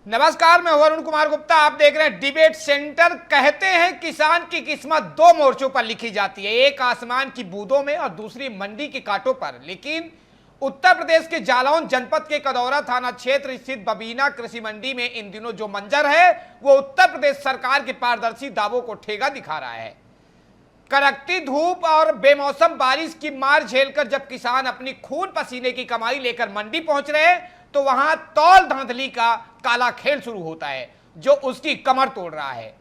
नमस्कार, मैं वरुण कुमार गुप्ता। आप देख रहे हैं डिबेट सेंटर। कहते हैं किसान की किस्मत दो मोर्चों पर लिखी जाती है, एक आसमान की बूंदों में और दूसरी मंडी के कांटों पर। लेकिन उत्तर प्रदेश के जालौन जनपद के कदौरा थाना क्षेत्र स्थित बबीना कृषि मंडी में इन दिनों जो मंजर है वो उत्तर प्रदेश सरकार के पारदर्शी दावों को ठेगा दिखा रहा है। कड़कती धूप और बेमौसम बारिश की मार झेलकर जब किसान अपनी खून पसीने की कमाई लेकर मंडी पहुंच रहे हैं तो वहां तौल धांधली का काला खेल शुरू होता है जो उसकी कमर तोड़ रहा है।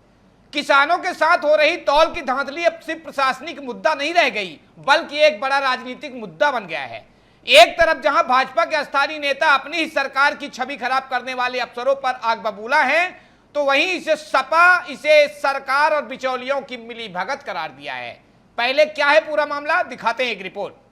किसानों के साथ हो रही तौल की धांधली अब सिर्फ प्रशासनिक मुद्दा नहीं रह गई बल्कि एक बड़ा राजनीतिक मुद्दा बन गया है। एक तरफ जहां भाजपा के स्थानीय नेता अपनी ही सरकार की छवि खराब करने वाले अफसरों पर आग बबूला हैं, तो वहीं इसे सपा इसे सरकार और बिचौलियों की मिली भगत करार दिया है। पहले क्या है पूरा मामला, दिखाते हैं एक रिपोर्ट।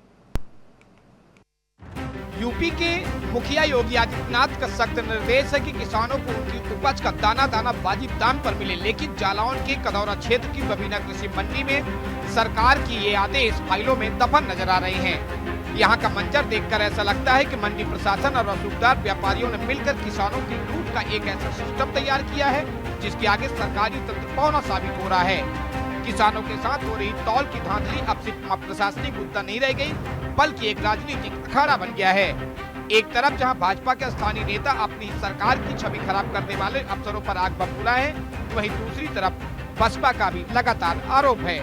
यूपी के मुखिया योगी आदित्यनाथ का सख्त निर्देश है कि किसानों को उनकी उपज का दाना दाना वाजिब दाम पर मिले, लेकिन जालौन के कदौरा क्षेत्र की बबीना कृषि मंडी में सरकार की ये आदेश फाइलों में दफन नजर आ रहे हैं। यहाँ का मंजर देखकर ऐसा लगता है कि मंडी प्रशासन और रसूखदार व्यापारियों ने मिलकर किसानों की लूट का एक ऐसा सिस्टम तैयार किया है जिसके आगे सरकारी तंत्र पौना साबित हो रहा है। किसानों के साथ हो रही तौल की धांधली अब सिर्फ प्रशासनिक मुद्दा नहीं रह गई बल्कि एक राजनीतिक अखाड़ा बन गया है। एक तरफ जहां भाजपा के स्थानीय नेता अपनी सरकार की छवि खराब करने वाले अफसरों पर आग बबूला है, वहीं दूसरी तरफ बसपा का भी लगातार आरोप है।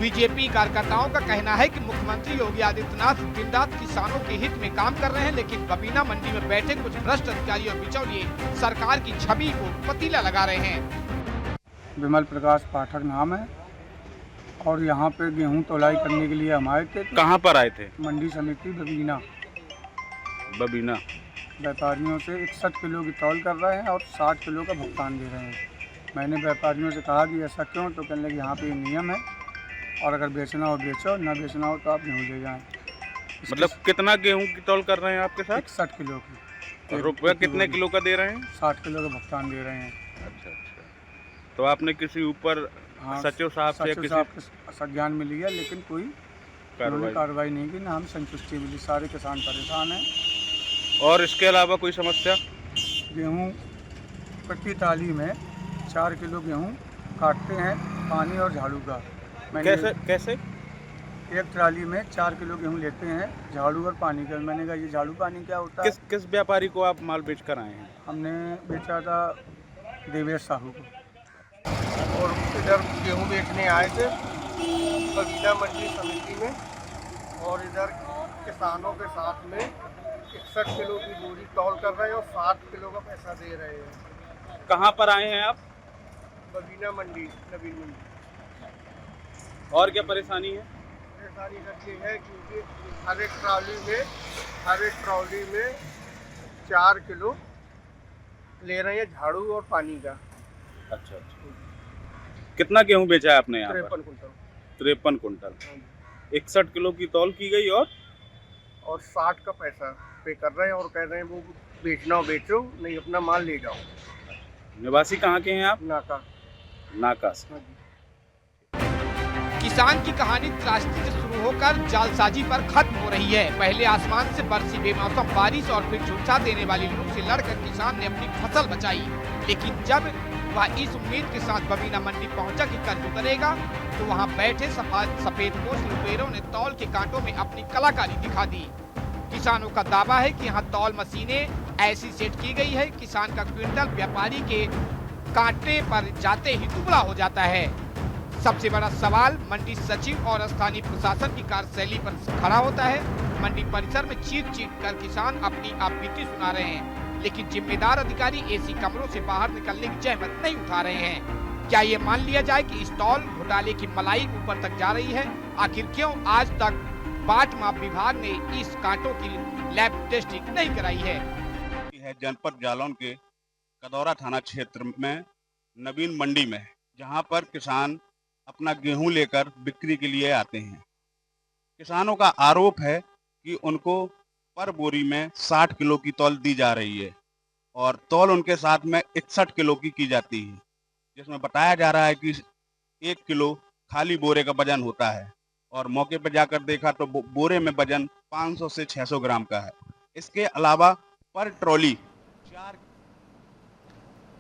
बीजेपी कार्यकर्ताओं का कहना है कि मुख्यमंत्री योगी आदित्यनाथ दिन रात किसानों के हित में काम कर रहे हैं, लेकिन बबीना मंडी में बैठे कुछ भ्रष्ट अधिकारी और बिचौलिए सरकार की छवि को पतीला लगा रहे हैं। विमल प्रकाश पाठक नाम है और यहाँ पे गेहूं तौलाई करने के लिए हम आए थे। कहाँ पर आए थे? मंडी समिति बबीना व्यापारियों से 61 किलो की तौल कर रहे हैं और 60 किलो का भुगतान दे रहे हैं। मैंने व्यापारियों से कहा कि ऐसा क्यों, तो कहने लगे यहाँ पे नियम है और अगर बेचना हो बेचो, ना बेचना हो तो आप गेहूँ ले जाएँ। मतलब कितना गेहूं की तौल कर रहे हैं आपके साथ? 61 किलो की। रुपया कितने किलो का दे रहे हैं? 60 किलो का भुगतान दे रहे हैं। अच्छा। तो आपने किसी ऊपर सचिव साहब से किसी संज्ञान में लिया, लेकिन कोई कार्रवाई नहीं की, ना हम संतुष्टि मिली। सारे किसान परेशान हैं। और इसके अलावा कोई समस्या? गेहूँ प्रति ट्राली में 4 किलो गेहूँ काटते हैं, पानी और झाड़ू का। कैसे? एक ट्राली में 4 किलो गेहूँ लेते हैं, झाड़ू और पानी का। मैंने कहा ये झाड़ू पानी क्या होता है? किस व्यापारी को आप माल बेच कर आए हैं? हमने बेचा था देवेश साहू को। और इधर गेहूं बेचने आए थे बबीना मंडी समिति में, और इधर किसानों के साथ में 61 किलो की बोरी तौल कर रहे हैं और 60 किलो का पैसा दे रहे हैं। कहाँ पर आए हैं आप? बबीना मंडी, नवीन मंडी। और क्या परेशानी है? परेशानी सर ये है क्योंकि हर एक ट्रॉली में 4 किलो ले रहे हैं झाड़ू और पानी का। अच्छा। कितना गेहूं बेचा है आपने यहाँ? 53 कुंटल। 53 कुंटल। 61 किलो की तौल की गई और 60 का पैसा पे कर रहे हैं और कह रहे हैं वो बेचना हो बेचो, नहीं अपना माल ले जाओ। निवासी कहाँ के हैं आप? नाका से। किसान की कहानी त्रासदी से शुरू होकर जालसाजी पर खत्म हो रही है। पहले आसमान से बरसी बेमौसम बारिश और फिर झुलसा देने वाली लू से लड़कर किसान ने अपनी फसल बचाई, लेकिन जब वह इस उम्मीद के साथ बबीना मंडी पहुंचा कि कर्ज उतरेगा तो वहां बैठे सफेदपोश लुटेरों ने तौल के कांटों में अपनी कलाकारी दिखा दी। किसानों का दावा है कि यहाँ तौल मशीनें ऐसी सेट की गई है किसान का क्विंटल व्यापारी के कांटे पर जाते ही दुबला हो जाता है। सबसे बड़ा सवाल मंडी सचिव और स्थानीय प्रशासन की कार्यशैली पर खड़ा होता है। मंडी परिसर में चीख कर किसान अपनी आपबीती सुना रहे हैं, लेकिन जिम्मेदार अधिकारी एसी कमरों से बाहर निकलने की जहमत नहीं उठा रहे हैं। क्या ये मान लिया जाए कि इस तौल घोटाले की मलाई ऊपर तक जा रही है? आखिर क्यों आज तक बाट माप विभाग ने इस कांटों की लैब टेस्टिंग नहीं कराई है? जनपद जालौन के कदौरा थाना क्षेत्र में नवीन मंडी में, जहां पर किसान अपना गेहूं लेकर बिक्री के लिए आते हैं। किसानों का आरोप है कि उनको पर बोरी में 60 किलो की तौल दी जा रही है और तौल उनके साथ में 61 किलो की जाती है, जिसमें बताया जा रहा है कि 1 किलो खाली बोरे का वजन होता है और मौके पर जाकर देखा तो बोरे में वजन 500 से 600 ग्राम का है। इसके अलावा पर ट्रॉली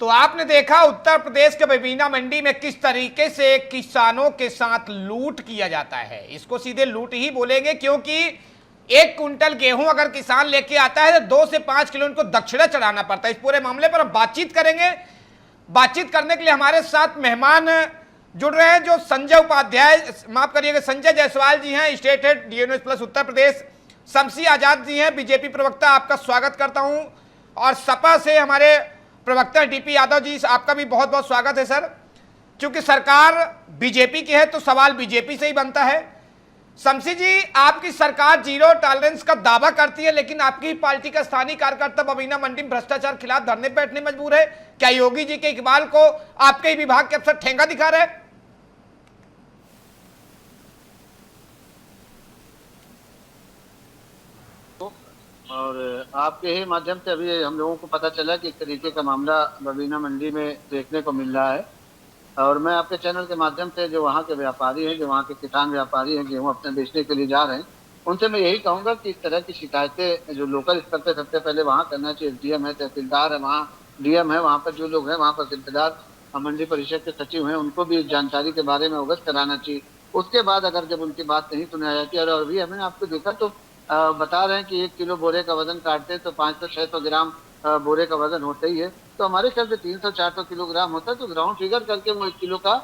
तो आपने देखा उत्तर प्रदेश के बबीना मंडी में किस तरीके से किसानों के साथ लूट किया जाता है। इसको सीधे लूट ही बोलेंगे, क्योंकि 1 कुंटल गेहूं अगर किसान लेके आता है तो 2 से 5 किलो उनको दक्षिणा चढ़ाना पड़ता है। इस पूरे मामले पर हम बातचीत करेंगे। बातचीत करने के लिए हमारे साथ मेहमान जुड़ रहे हैं, जो संजय उपाध्याय, माफ करिएगा, संजय जायसवाल जी हैं, state head DA news plus Uttar Pradesh. Shamsi Azad ji हैं, बीजेपी प्रवक्ता, आपका स्वागत करता हूं। और सपा से हमारे प्रवक्ता DP यादव जी, आपका भी बहुत बहुत स्वागत है सर। क्योंकि सरकार बीजेपी की है तो सवाल बीजेपी से ही बनता है। शमसी जी, आपकी सरकार जीरो टॉलरेंस का दावा करती है, लेकिन आपकी पार्टी का स्थानीय कार्यकर्ता बबीना मंडी में भ्रष्टाचार खिलाफ धरने बैठने मजबूर है। क्या योगी जी के इकबाल को आपके ही विभाग के अफसर ठेंगा दिखा रहे हैं? और आपके ही माध्यम से अभी हम लोगों को पता चला कि इस तरीके का मामला बबीना मंडी में देखने को मिल रहा है। और मैं आपके चैनल के माध्यम से जो वहाँ के व्यापारी हैं, जो वहाँ के किसान व्यापारी हैं, गेहूँ अपने बेचने के लिए जा रहे हैं, उनसे मैं यही कहूँगा कि इस तरह की शिकायतें जो लोकल स्तर पर सबसे पहले वहाँ करना चाहिए। SDM है, तहसीलदार है, वहाँ DM है, वहाँ पर जो लोग हैं, वहाँ पर तहसीलदार, मंडी परिषद के सचिव हैं, उनको भी इस जानकारी के बारे में अवगत कराना चाहिए। उसके बाद अगर जब उनकी बात नहीं सुनी जाती, और अभी हमने आपको देखा तो बता रहे हैं कि 1 किलो बोरे का वजन काटते हैं तो 500-600 ग्राम बोरे का वजन होता ही है। तो हमारे ख्याल से 300-400 किलोग्राम होता है, तो ग्राउंड फिगर करके वो 1 किलो का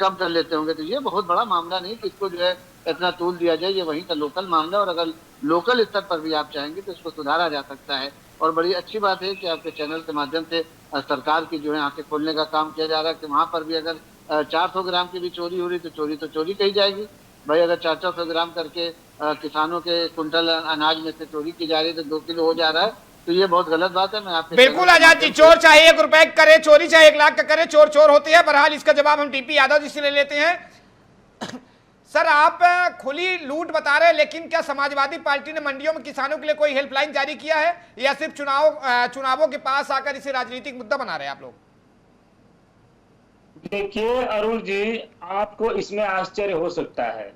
कम कर लेते होंगे। तो ये बहुत बड़ा मामला नहीं कि इसको जो है इतना तूल दिया जाए, ये वहीं का लोकल मामला। और अगर लोकल स्तर पर भी आप चाहेंगे तो इसको सुधारा जा सकता है। और बड़ी अच्छी बात है कि आपके चैनल के माध्यम से सरकार की जो है आंखें खोलने का काम किया जा रहा है कि वहाँ पर भी अगर 400 ग्राम की भी चोरी हो रही तो चोरी कही जाएगी। भाई अगर 400 ग्राम करके किसानों के कुंटल अनाज में से चोरी की जा रही है तो 2 किलो हो जा रहा है, तो ये बहुत गलत बात है। मैं आपके बिल्कुल आजाद जी, चोर चाहे 1 रुपए करे, चोरी चाहे 1 लाख का करे, चोर चोर होती है। बहरहाल इसका जवाब हम DP यादव जी से ले लेते हैं। सर, आप खुली लूट बता रहे हैं, लेकिन क्या समाजवादी पार्टी ने मंडियों में किसानों के लिए कोई हेल्पलाइन जारी किया है, या सिर्फ चुनावों के पास आकर इसे राजनीतिक मुद्दा बना रहे हैं आप लोग? देखिए अरुण जी, आपको इसमें आश्चर्य हो सकता है,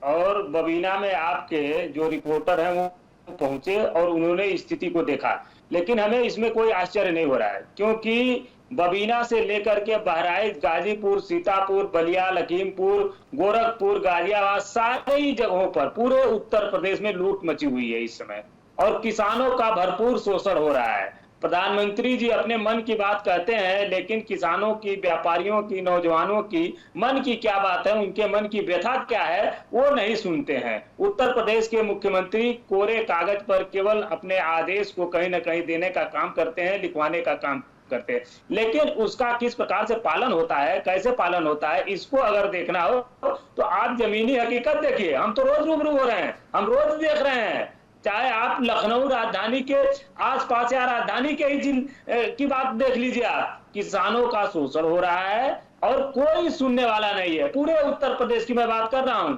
और बबीना में आपके जो रिपोर्टर हैं वो पहुंचे और उन्होंने स्थिति को देखा, लेकिन हमें इसमें कोई आश्चर्य नहीं हो रहा है, क्योंकि बबीना से लेकर के बहराइच, गाजीपुर, सीतापुर, बलिया, लखीमपुर, गोरखपुर, गाजियाबाद, सारे ही जगहों पर पूरे उत्तर प्रदेश में लूट मची हुई है इस समय, और किसानों का भरपूर शोषण हो रहा है। प्रधानमंत्री जी अपने मन की बात कहते हैं, लेकिन किसानों की, व्यापारियों की, नौजवानों की मन की क्या बात है, उनके मन की व्यथा क्या है, वो नहीं सुनते हैं। उत्तर प्रदेश के मुख्यमंत्री कोरे कागज पर केवल अपने आदेश को कहीं ना कहीं देने का काम करते हैं, लिखवाने का काम करते हैं, लेकिन उसका किस प्रकार से पालन होता है, कैसे पालन होता है, इसको अगर देखना हो तो आप जमीनी हकीकत देखिए। हम तो रोज रूबरू हो रहे हैं, हम रोज देख रहे हैं, चाहे आप लखनऊ राजधानी के आसपास या राजधानी के ही की बात देख लीजिए, आप किसानों का शोषण हो रहा है और कोई सुनने वाला नहीं है। पूरे उत्तर प्रदेश की मैं बात कर रहा हूं।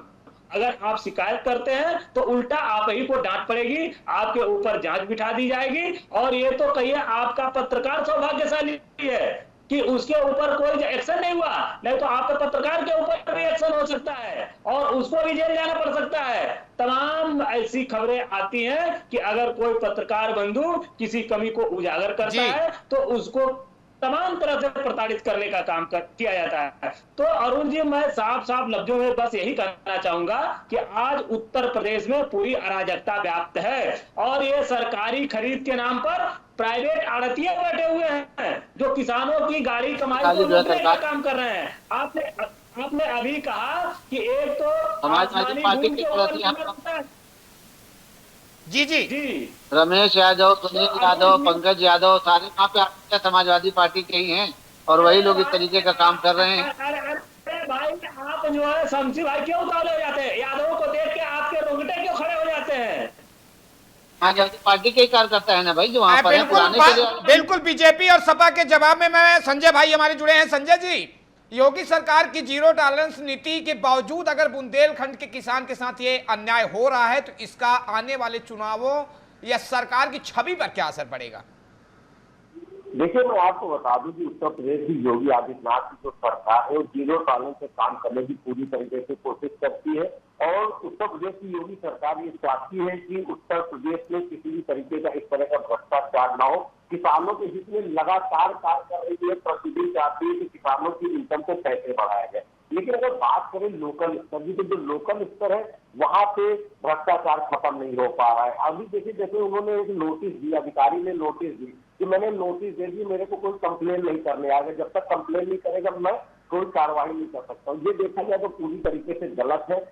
अगर आप शिकायत करते हैं तो उल्टा आप ही को डांट पड़ेगी, आपके ऊपर जांच बिठा दी जाएगी, और ये तो कहिए आपका पत्रकार सौभाग्यशाली है कि उसके ऊपर कोई एक्शन नहीं हुआ, नहीं तो आपके पत्रकार के ऊपर भी एक्शन हो सकता है और उसको भी जेल जाना पड़ सकता है। तमाम ऐसी खबरें आती हैं कि अगर कोई पत्रकार बंधु किसी कमी को उजागर करता है तो उसको तमाम तरह से प्रताड़ित करने का काम किया जाता है। तो अरुण जी, मैं साफ साफ लफ्जों में बस यही कहना चाहूंगा कि आज उत्तर प्रदेश में पूरी अराजकता व्याप्त है, और ये सरकारी खरीद के नाम पर प्राइवेट आड़तिये बैठे हुए हैं जो किसानों की गाड़ी कमाई को लूटने का काम कर रहे हैं। आपने अभी कहा कि एक तो समाजवादी पार्टी की जी जी जी रमेश यादव, सुनील यादव, पंकज यादव सारे वहाँ पे आपके समाजवादी पार्टी के ही हैं, और वही लोग इस तरीके का काम कर रहे हैं। अरे भाई, आप जो है शमसी भाई क्यों उतावले हो जाते हैं? यादवों को देख के आपके रोंगटे क्यों खड़े हो जाते हैं? समाजवादी पार्टी के ही कार्यकर्ता है ना भाई, जो वहाँ पर है। बिल्कुल बीजेपी और सपा के जवाब में मैं संजय भाई हमारे जुड़े हैं। संजय जी, योगी सरकार की जीरो टॉलरेंस नीति के बावजूद अगर बुंदेलखंड के किसान के साथ ये अन्याय हो रहा है, तो इसका आने वाले चुनावों या सरकार की छवि पर क्या असर पड़ेगा? देखिए, मैं आपको बता दूं कि उत्तर प्रदेश की योगी आदित्यनाथ की जो सरकार है वो जीरो टॉलरेंस से काम करने की पूरी तरीके से कोशिश करती है, और उत्तर प्रदेश की योगी सरकार ये चाहती है कि उत्तर प्रदेश में किसी भी तरीके का इस तरह का भ्रष्टाचार ना हो, किसानों के हित में लगातार कार्य कर रही है, प्रतिदिन चाहती है कि किसानों की इनकम को कैसे बढ़ाया जाए। लेकिन अगर बात करें लोकल स्तर की, तो जो लोकल स्तर है वहां पे भ्रष्टाचार खत्म नहीं हो पा रहा है। अभी देखिए, जैसे उन्होंने एक नोटिस दिया, अधिकारी ने नोटिस दी कि मैंने नोटिस दे दी, मेरे को कोई कंप्लेन नहीं करने आएगा, जब तक कंप्लेन नहीं करेगा मैं कोई कार्रवाई नहीं कर सकता हूँ। ये देखा जाए तो पूरी तरीके से गलत है।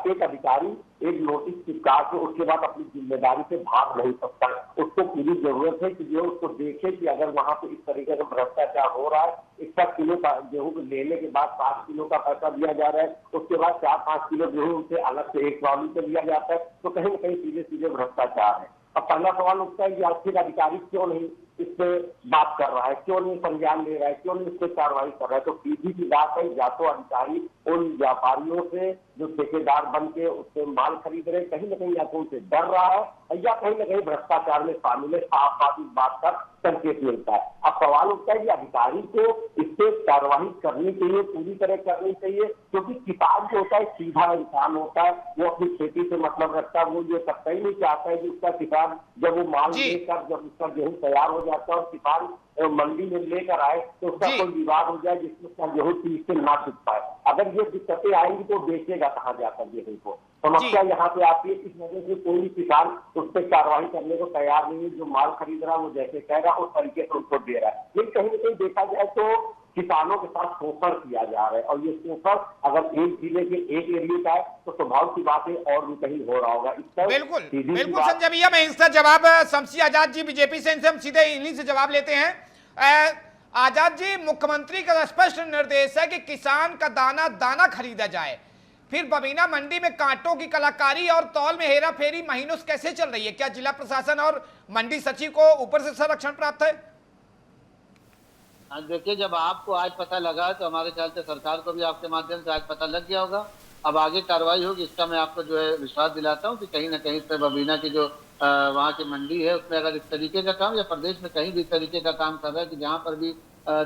एक अधिकारी एक नोटिस चिपका के उसके बाद अपनी जिम्मेदारी से भाग नहीं सकता। उसको पूरी जरूरत है कि जो उसको देखे कि अगर वहां पे इस तरीके का भ्रष्टाचार हो रहा है, 1 किलो का गेहूं लेने के बाद 7 किलो का पैसा दिया जा रहा है, उसके बाद 4-5 किलो गेहूं से अलग से एक ट्रॉली पे दिया जाता है, तो कहीं न कहीं सीधे सीधे भ्रष्टाचार है। अब पहला सवाल उठता है कि आखिर अधिकारी क्यों नहीं इस पे बात कर रहा है, क्यों नहीं संज्ञान ले रहा है, क्यों नहीं इस पे कार्रवाई कर रहा है। तो सीधी सी बात है, या तो अधिकारी उन व्यापारियों से जो ठेकेदार बन के उससे माल खरीद रहे, कहीं ना कहीं या तो उनसे डर रहा है, या कहीं ना कहीं भ्रष्टाचार में शामिल है। साफ साफ इस बात का संकेत मिलता है। अब सवाल उठता है कि अधिकारी को इस पे कार्रवाई करनी चाहिए, पूरी तरह करनी चाहिए, क्योंकि किसान जो होता है सीधा इंसान होता है, वो अपनी खेती से मतलब रखता है। वो ये सकता ही नहीं चाहता है कि उसका किसान जब वो माल लेकर, जब उसका गेहूं तैयार हो जाता है और किसान मंडी में लेकर आए, तो उसका कोई विवाद हो जाए जिसमें उसका गेहूं ठीक से ना बिक पाए। अगर ये दिक्कतें आएंगी तो बेचेगा कहाँ जाकर गेहूं को। समस्या यहाँ पे आती है। इस वजह से कोई भी किसान उस पर कार्रवाई करने को तैयार नहीं है। जो माल खरीद रहा है वो जैसे कह रहा है उस तरीके से उसको दे रहा है। लेकिन कहीं ना कहीं देखा जाए तो किसानों के साथ शोषण किया जा रहा है, और ये शोषण अगर एक जिले के एक एरिया का है तो स्वभाव की बात है और भी कहीं हो रहा होगा। बिल्कुल बिल्कुल संजय भैया, मैं इसका जवाब शमसी आजाद जी बीजेपी से, इनसे हम सीधे इन्हीं से जवाब लेते हैं। आजाद जी, मुख्यमंत्री का स्पष्ट निर्देश है कि किसान का दाना दाना खरीदा जाए, फिर बबीना मंडी में कांटों की कलाकारी और तौल में हेरा फेरी महीनों से कैसे चल रही है? क्या जिला प्रशासन और मंडी सचिव को ऊपर से संरक्षण प्राप्त है? देखिए, जब आपको आज पता लगा तो हमारे ख्याल से सरकार को भी आपके माध्यम से आज पता लग गया होगा। अब आगे कार्रवाई होगी, इसका मैं आपको जो है विश्वास दिलाता हूँ कि कहीं ना कहीं इस पर बबीना की जो वहाँ की मंडी है उसमें अगर इस तरीके का काम, या प्रदेश में कहीं भी इस तरीके का काम कर रहा है कि जहाँ पर भी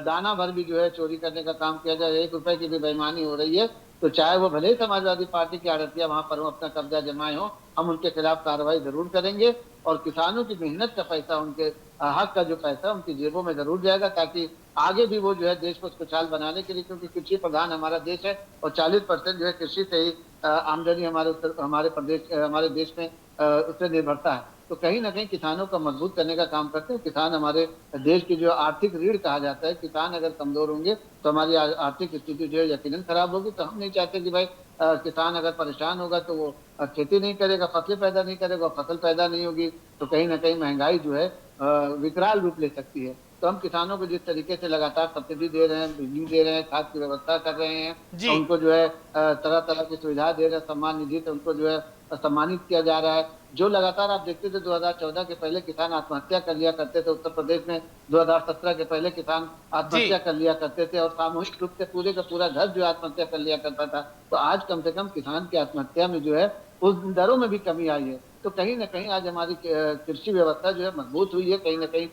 दाना भर भी जो है चोरी करने का काम किया जाए, 1 रुपए की भी बेईमानी हो रही है, तो चाहे वो भले ही समाजवादी पार्टी की आड़तिया वहां पर अपना कब्जा जमाए हो, हम उनके खिलाफ कार्रवाई जरूर करेंगे। और किसानों की मेहनत का पैसा, उनके हक का जो पैसा उनकी जेबों में जरूर जाएगा, ताकि आगे भी वो जो है देश को खुशहाल बनाने के लिए, क्योंकि कृषि प्रधान हमारा देश है और 40% जो है कृषि से ही आमदनी हमारे देश में उससे निर्भरता है। तो कहीं ना कहीं किसानों का मजबूत करने का काम करते हैं। किसान हमारे देश की जो आर्थिक रीढ़ कहा जाता है, किसान अगर कमजोर होंगे तो हमारी आर्थिक स्थिति जो है यकीनन खराब होगी। तो हम नहीं चाहते कि भाई किसान अगर परेशान होगा तो वो खेती नहीं करेगा, फसलें पैदा नहीं करेगा, फसल पैदा नहीं होगी, तो कहीं ना कहीं महंगाई जो है विकराल रूप ले सकती है। तो हम किसानों को जिस तरीके से लगातार सब्सिडी दे रहे हैं, बिजली दे रहे हैं, खाद की व्यवस्था कर रहे हैं, तो उनको जो है तरह तरह की सुविधा दे रहे हैं, सम्मान निधि से उनको जो है सम्मानित किया जा रहा है। जो लगातार आप देखते थे 2014 के पहले किसान आत्महत्या कर लिया करते थे, उत्तर प्रदेश में 2017 के पहले किसान आत्महत्या कर लिया करते थे, और सामूहिक रूप से पूरे का पूरा घर जो आत्महत्या कर लिया करता था। तो आज कम से कम किसान की आत्महत्या में जो है उस दरों में भी कमी आई है। तो कहीं ना कहीं आज हमारी कृषि व्यवस्था जो है मजबूत हुई है। कहीं ना कहीं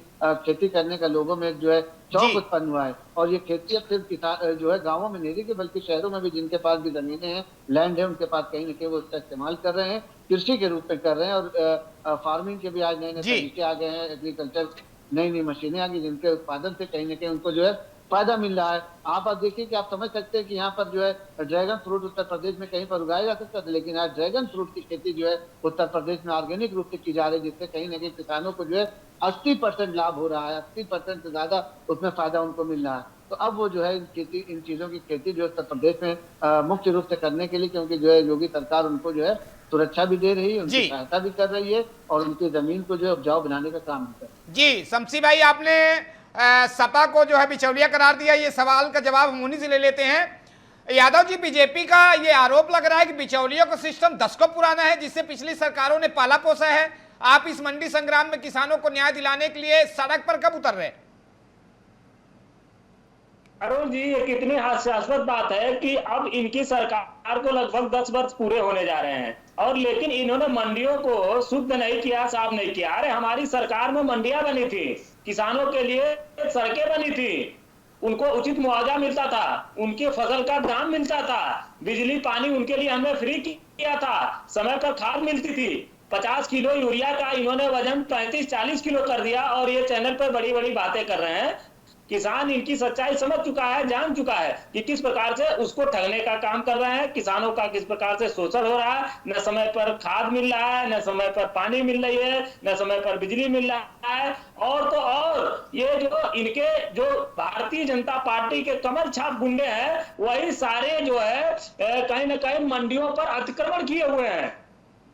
खेती करने का लोगों में जो है शौक उत्पन्न हुआ है। और ये खेती अब सिर्फ किसान जो है गाँवों में नहीं रही, बल्कि शहरों में भी जिनके पास भी जमीनें हैं, लैंड है, उनके पास कहीं ना कहीं वो उसका इस्तेमाल कर रहे हैं, कृषि के रूप में कर रहे हैं। और फार्मिंग के भी आज नए नए तरीके आ गए हैं, एग्रीकल्चर नई नई मशीनें आ गई, जिनके उत्पादन से कहीं ना कहीं उनको जो है फायदा मिल रहा है। आप देखिए कि आप समझ सकते हैं कि यहाँ पर जो है ड्रैगन फ्रूट उत्तर प्रदेश में कहीं पर उगाया जा सकता था, लेकिन आज ड्रैगन फ्रूट की खेती जो है उत्तर प्रदेश में ऑर्गेनिक रूप से की जा रही है, जिससे कहीं ना कहीं किसानों को जो है 80% लाभ हो रहा है, 80% से ज्यादा उसमें फायदा उनको मिल रहा है। तो अब वो जो है इन चीजों की खेती जो उत्तर प्रदेश में मुख्य रूप से करने के लिए, क्योंकि जो है योगी सरकार उनको जो है सुरक्षा भी दे रही है, उनकी सहायता भी कर रही है, और उनकी जमीन को जो है उपजाऊ बनाने का काम भी कर रही है। जी शमसी भाई, आपने सपा को जो है बिचौलिया करार दिया, ये सवाल का जवाब हम उन्हीं से ले लेते हैं। यादव जी, बीजेपी का ये आरोप लग रहा है कि बिचौलियों का सिस्टम दशकों पुराना है, जिससे पिछली सरकारों ने पाला पोसा है। आप इस मंडी संग्राम में किसानों को न्याय दिलाने के लिए सड़क पर कब उतर रहे हैं? अरुण जी, ये कितनी हास्यास्पद बात है कि अब इनकी सरकार को लगभग 10 वर्ष पूरे होने जा रहे हैं, और लेकिन इन्होंने मंडियों को शुद्ध नहीं किया, साफ नहीं किया। अरे हमारी सरकार में मंडियां बनी थी, किसानों के लिए सड़कें बनी थी, उनको उचित मुआवजा मिलता था, उनके फसल का दाम मिलता था, बिजली पानी उनके लिए हमने फ्री किया था, समय पर खाद मिलती थी। 50 किलो यूरिया का इन्होंने वजन 35-40 किलो कर दिया, और ये चैनल पर बड़ी बड़ी बातें कर रहे हैं। किसान इनकी सच्चाई समझ चुका है, जान चुका है कि किस प्रकार से उसको ठगने का काम कर रहे हैं, किसानों का किस प्रकार से शोषण हो रहा है, न समय पर खाद मिल रहा है, न समय पर पानी मिल रही है, न समय पर बिजली मिल रहा है। और तो और ये जो इनके जो भारतीय जनता पार्टी के कमर छाप गुंडे हैं, वही सारे जो है कहीं ना कहीं मंडियों पर अतिक्रमण किए हुए हैं,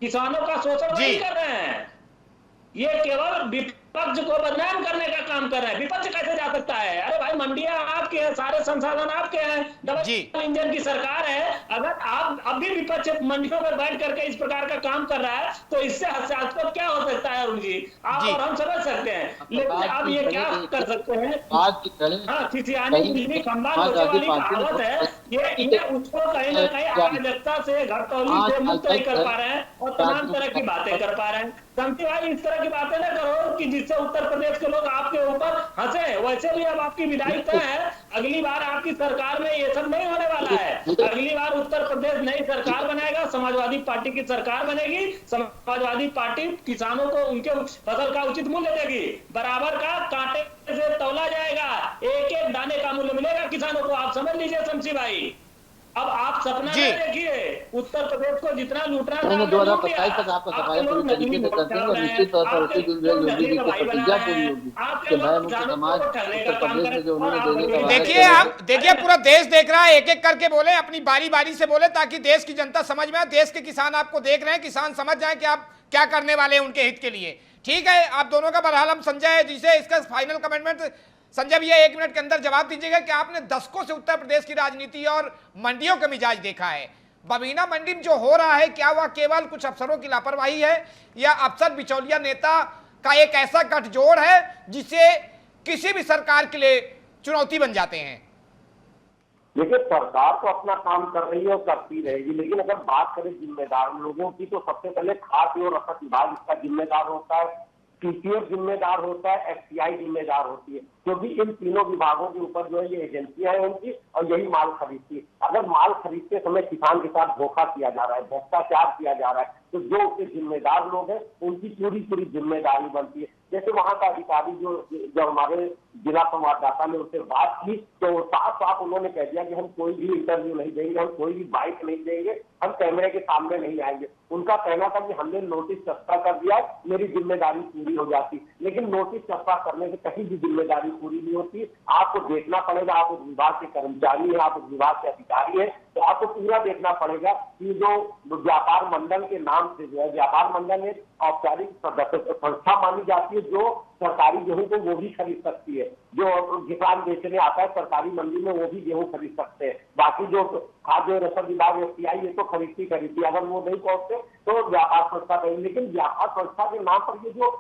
किसानों का शोषण नहीं कर रहे हैं। ये केवल विपक्ष को बदनाम करने का काम कर रहे हैं। विपक्ष कैसे जा सकता है? अरे भाई, मंडियां आपके हैं, सारे संसाधन आपके हैं, डबल इंजन की सरकार है। अगर आप अब भी विपक्ष मंडियों में बैठ करके इस प्रकार का काम कर रहा है, तो इससे हास्यास्पद क्या हो सकता है अरुण जी? आप और हम समझ सकते हैं, लेकिन अब ये क्या कर सकते हैं? हाँ, खिसियानी बिजली खंबा लोटे वाली कहावत है, ये उसको कहीं ना कहीं अराजकता से, घरतौली से मुक्त नहीं कर पा रहे हैं, और तमाम तरह की बातें कर पा रहे हैं। शांति भाई, इस तरह की बातें ना करो कि जिससे उत्तर प्रदेश के लोग आपके ऊपर हंसे। वैसे भी अब आपकी विदाई तय है, अगली बार आपकी सरकार में ये सब नहीं होने वाला है। अगली बार उत्तर प्रदेश नई सरकार बनाएगा, समाजवादी पार्टी की सरकार बनेगी। समाजवादी पार्टी किसानों को उनके फसल का उचित मूल्य देगी, बराबर का कांटे से तौला जाएगा, एक एक दाने का मूल्य मिलेगा किसानों को। आप समझ लीजिए शमसी भाई, अब आप सपना नहीं देखिए, उत्तर प्रदेश को जितना लूटना था 2027 तक आपका सफाई पूरी तरीके से करते हैं, और निश्चित तौर पर उसी दिन योगी जी की प्रतिज्ञा पूरी होगी कि भाई मुख्य समाज उत्तर प्रदेश में जो उन्होंने देने का देखिए, आप देखिए, पूरा देश देख रहा है, एक एक करके बोले, अपनी बारी बारी से बोले, ताकि देश की जनता समझ में आए। देश के किसान आपको देख रहे हैं, किसान समझ जाए कि आप क्या करने वाले हैं उनके हित के लिए। ठीक है, आप दोनों का बहरहाल हम संजय जी से इसका फाइनल कमेंटमेंट, संजय भैया 1 मिनट के अंदर जवाब दीजिएगा कि आपने दशकों से उत्तर प्रदेश की राजनीति और मंडियों का मिजाज देखा है। बबीना मंडी में जो हो रहा है, क्या वह केवल कुछ अफसरों की लापरवाही है, या अफसर बिचौलिया नेता का एक ऐसा गठजोड़ है जिसे किसी भी सरकार के लिए चुनौती बन जाते हैं? देखिए, सरकार तो अपना काम कर रही है और करती रहेगी, लेकिन अगर बात करें जिम्मेदार लोगों की, तो सबसे पहले खाद्य और रसद विभाग इसका जिम्मेदार होता है, TCF जिम्मेदार होता है, FCI जिम्मेदार होती है, क्योंकि इन तीनों विभागों के ऊपर जो है ये एजेंसियां हैं उनकी, और यही माल खरीदती है। अगर माल खरीदते समय किसान के साथ धोखा किया जा रहा है, भ्रष्टाचार किया जा रहा है, तो जो उसके जिम्मेदार लोग हैं उनकी पूरी जिम्मेदारी बनती है। जैसे वहां का अधिकारी जो हमारे जिला संवाददाता ने उससे बात की, तो साफ उन्होंने कह दिया कि हम कोई भी इंटरव्यू नहीं देंगे, हम कोई भी बाइट नहीं देंगे, हम कैमरे के सामने नहीं आएंगे। उनका कहना था कि हमने नोटिस चस्पा कर दिया, मेरी जिम्मेदारी पूरी हो जाती, लेकिन नोटिस चस्पा करने से कहीं भी जिम्मेदारी पूरी नहीं होती। आपको देखना पड़ेगा, आप उस विभाग के कर्मचारी हैं, आप उस विभाग के अधिकारी हैं, तो आपको पूरा देखना पड़ेगा कि जो व्यापार मंडल के नाम से जो है, व्यापार मंडल में औपचारिक संस्था मानी जाती है जो सरकारी गेहूं को वो भी खरीद सकती है, जो किसान बेचने आता है सरकारी मंडी में वो भी गेहूं खरीद सकते हैं। बाकी जो खाद्य रसद विभाग FCI ये तो खरीदती, अगर वो नहीं पहुंचते तो व्यापार संस्था करेंगे। लेकिन व्यापार संस्था के नाम पर ये जो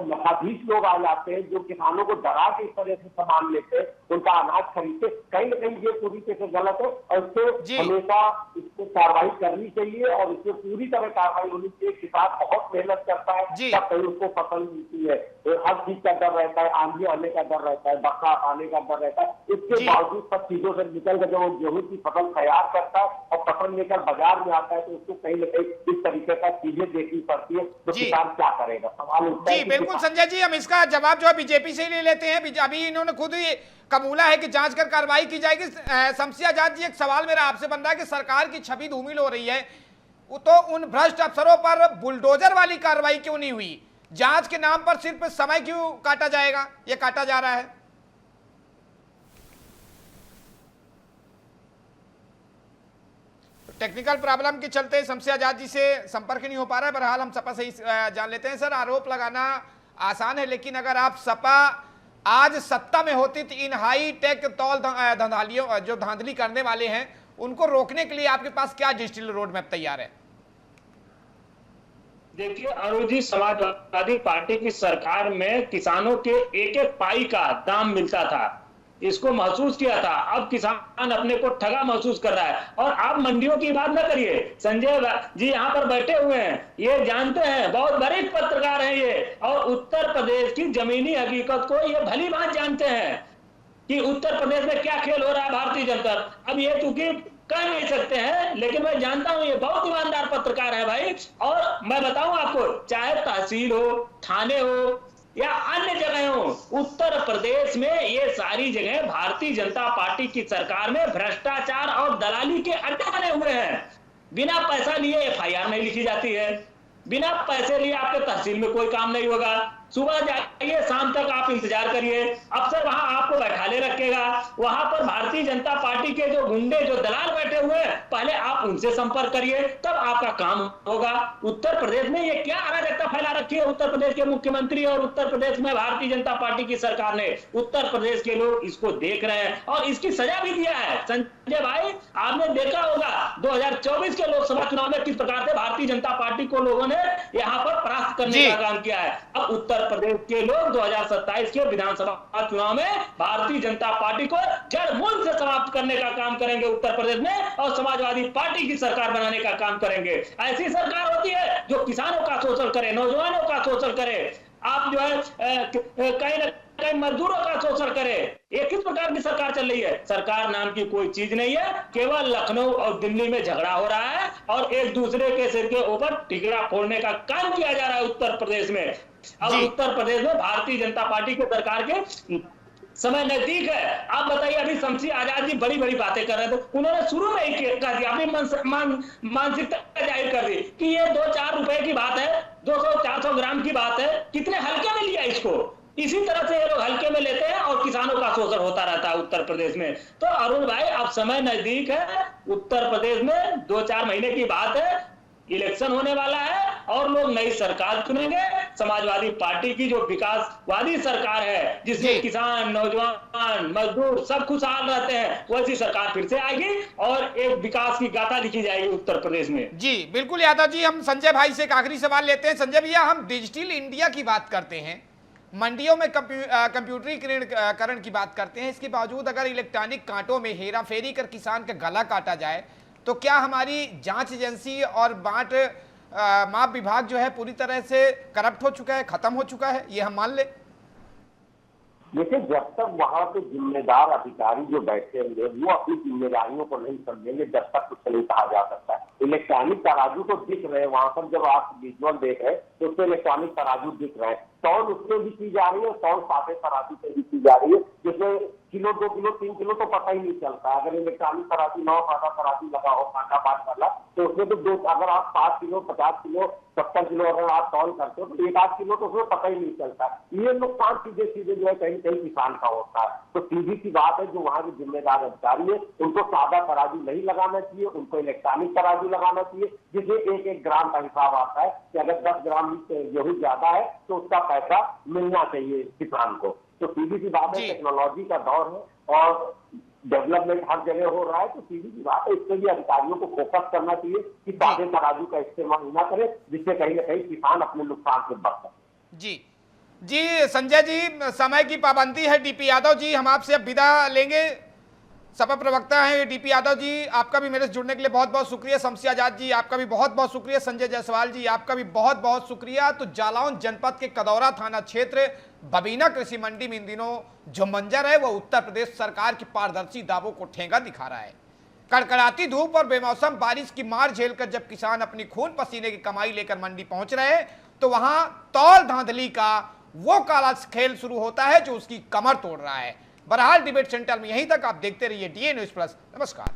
मठाधीश लोग आ जाते हैं, जो किसानों को डरा के इस तरह से सामान लेते हैं, उनका अनाज खरीदते, कहीं न कहीं ये पूरी तरह से गलत है, और इससे हमेशा इसको कार्रवाई करनी चाहिए, और इससे पूरी तरह कार्रवाई होनी चाहिए। किसान बहुत मेहनत करता है, तब कहीं उसको फसल मिलती है, हर चीज का डर रहता है, आंधी आने का डर रहता है, बरसात आने का डर रहता है, इसके बावजूद सब चीजों से निकल कर जब वो गेहूं की फसल तैयार करता है और फसल लेकर बाजार में आता है, तो उसको कहीं न कहीं इस तरीके का चीजें देखनी पड़ती है, तो किसान क्या करेगा? सवाल उठता है। बिल्कुल संजय जी, हम इसका जवाब जो है बीजेपी से ही ले लेते हैं। अभी इन्होंने खुद ही कबूला है कि जांच कर कार्रवाई की जाएगी। शमसी आजाद जी, एक सवाल मेरा आपसे बन रहा है कि सरकार की छवि धूमिल हो रही है, तो उन भ्रष्ट अफसरों पर बुलडोजर वाली कार्रवाई क्यों नहीं हुई? जांच के नाम पर सिर्फ समय क्यों काटा जाएगा, ये काटा जा रहा है? टेक्निकल प्रॉब्लम के चलते शमसी आजाद जी से संपर्क नहीं हो पा रहा है। बहरहाल हम सपा से ही जान लेते हैं। सर, आरोप लगाना आसान है, लेकिन अगर आप सपा आज सत्ता में होती तो इन हाई टेक तौल धंधालियों जो धांधली करने वाले हैं उनको रोकने के लिए आपके पास क्या डिजिटल रोड मैप तैयार है? देखिए अरुण जी, समाजवादी पार्टी की सरकार में किसानों के एक एक पाई का दाम मिलता था, इसको महसूस किया था। अब किसान अपने को ठगा महसूस कर रहा है। और आप मंडियों की बात न करिए, संजय जी यहाँ पर बैठे हुए हैं, ये जानते हैं, बहुत बड़े पत्रकार हैं ये, और उत्तर प्रदेश की जमीनी हकीकत को ये भली बात जानते हैं कि उत्तर प्रदेश में क्या खेल हो रहा है भारतीय जनता। अब ये चूंकि कह नहीं सकते हैं, लेकिन मैं जानता हूं ये बहुत ईमानदार पत्रकार है भाई। और मैं बताऊं आपको, चाहे तहसील हो, थाने हो या अन्य जगह हो, उत्तर प्रदेश में ये सारी जगह भारतीय जनता पार्टी की सरकार में भ्रष्टाचार और दलाली के अड्डे बने हुए हैं। बिना पैसा लिए एफआईआर नहीं लिखी जाती है, बिना पैसे लिए आपके तहसील में कोई काम नहीं होगा। सुबह जाइए, शाम तक आप इंतजार करिए, अफसर वहां आपको बैठाले रखेगा। वहां पर भारतीय जनता पार्टी के जो गुंडे, जो दलाल बैठे हुए हैं, पहले आप उनसे संपर्क करिए, तब आपका काम होगा। उत्तर प्रदेश में ये क्या अराजकता फैला रखी है उत्तर प्रदेश के मुख्यमंत्री और उत्तर प्रदेश में भारतीय जनता पार्टी की सरकार ने। उत्तर प्रदेश के लोग इसको देख रहे हैं और इसकी सजा भी दिया है। संजय भाई, आपने देखा होगा 2024 के लोकसभा चुनाव में किस प्रकार से भारतीय जनता पार्टी को लोगों ने यहाँ पर परास्त करने का काम किया है। अब उत्तर प्रदेश के लोग 2027 के विधानसभा चुनाव में भारतीय जनता पार्टी को जड़ मूल से समाप्त करने का काम करेंगे उत्तर प्रदेश में, और समाजवादी पार्टी की सरकार बनाने का काम करेंगे। ऐसी सरकार होती है जो किसानों का शोषण करे, नौजवानों का शोषण करे, आप जो है कहीं ना कहीं मजदूरों का शोषण करे। ये किस प्रकार की सरकार चल रही है? सरकार नाम की कोई चीज नहीं है, केवल लखनऊ और दिल्ली में झगड़ा हो रहा है और एक दूसरे के सिर के ऊपर टिकड़ा फोड़ने का काम किया जा रहा है उत्तर प्रदेश में। अब उत्तर प्रदेश में भारतीय जनता पार्टी की सरकार के समय नजदीक है। आप बताइए, अभी शमसी आजाद जी बड़ी बड़ी बातें कर रहे थे, उन्होंने शुरू में ही कह दिया, अपनी मानसिकता जाहिर कर दी कि ये 2-4 रुपए की बात है, 200-400 ग्राम की बात है, कितने हल्के में लिया इसको। इसी तरह से ये लोग हल्के में लेते हैं और किसानों का शोषण होता रहता है उत्तर प्रदेश में। तो अरुण भाई, अब समय नजदीक है, उत्तर प्रदेश में 2-4 महीने की बात है, इलेक्शन होने वाला है और लोग नई सरकार चुनेंगे। समाजवादी पार्टी की जो विकासवादी सरकार है, जिसमें किसान, नौजवान, मजदूर सब खुशहाल रहते हैं, वैसी सरकार फिर से आएगी और एक विकास की गाथा लिखी जाएगी उत्तर प्रदेश में। जी बिल्कुल यादव जी, हम संजय भाई से एक आखिरी सवाल लेते हैं। संजय भैया, हम डिजिटल इंडिया की बात करते हैं, मंडियों में कंप्यूटरीकरण की बात करते हैं, इसके बावजूद अगर इलेक्ट्रॉनिक कांटों में हेरा फेरी कर किसान का गला काटा जाए तो क्या हमारी जांच एजेंसी और माप विभाग जो है पूरी तरह से करप्ट हो चुका है, खत्म हो चुका है, ये हम मान ले? देखिए, जब तक वहां पे जिम्मेदार अधिकारी जो बैठे होंगे वो अपनी जिम्मेदारियों को नहीं समझेंगे, जब तक कुछ नहीं कहा जा सकता है। इलेक्ट्रॉनिक तराजू तो दिख रहे हैं वहां पर, जब आप विजुअल देख रहे हैं तो उसमें इलेक्ट्रॉनिक तराजू दिख रहे हैं, तौल उसमें भी की जा रही है, तौल सादे तराजू से भी की जा रही है, जिसमें किलो, 2 किलो, 3 किलो तो पता ही नहीं चलता। अगर इलेक्ट्रॉनिक तराजू 9 सादा तराजू लगा हो कांटा बात वाला, तो उसमें तो अगर आप 5 किलो, 50 किलो, 70 किलो अगर आप तौल करते हो तो 1-8 किलो तो उसमें पता ही नहीं चलता। ये नुकसान सीधे जो है कहीं कहीं किसान का होता है। तो सीधी सी बात है, जो वहाँ के जिम्मेदार अधिकारी है उनको सादा तराजू नहीं लगाना चाहिए, उनको इलेक्ट्रॉनिक तराजू लगाना चाहिए, जिसमें 1-1 ग्राम का हिसाब आता है कि अगर 10 ग्राम गेहूं ज्यादा है तो उसका पैसा मिलना चाहिए किसान को। तो सीधी सी बात है, टेक्नोलॉजी का दौर है और डेवलपमेंट हर जगह हो रहा है, तो सीधी सी बात है, इसमें भी अधिकारियों को फोकस करना चाहिए कि सादे तराजू का इस्तेमाल ना करें, जिससे कहीं ना कहीं किसान अपने नुकसान से बच सके। जी संजय जी, समय की पाबंदी है। डीपी यादव जी, हम आपसे अब विदा लेंगे, सपा प्रवक्ता हैं डीपी यादव जी, आपका भी मेरे से जुड़ने के लिए बहुत बहुत शुक्रिया। शमसी आजाद जी, आपका भी बहुत बहुत शुक्रिया। संजय जायसवाल जी, आपका भी बहुत बहुत शुक्रिया। तो जालौन जनपद के कदौरा थाना क्षेत्र बबीना कृषि मंडी में इन दिनों जो मंजर है वो उत्तर प्रदेश सरकार की पारदर्शी दावों को ठेंगा दिखा रहा है। कड़कड़ाती धूप और बेमौसम बारिश की मार झेलकर जब किसान अपनी खून पसीने की कमाई लेकर मंडी पहुंच रहे हैं, तो वहां तौल धांधली का वो काला खेल शुरू होता है जो उसकी कमर तोड़ रहा है। बहरहाल डिबेट सेंटर में यहीं तक, आप देखते रहिए डीए न्यूज़ प्लस। नमस्कार।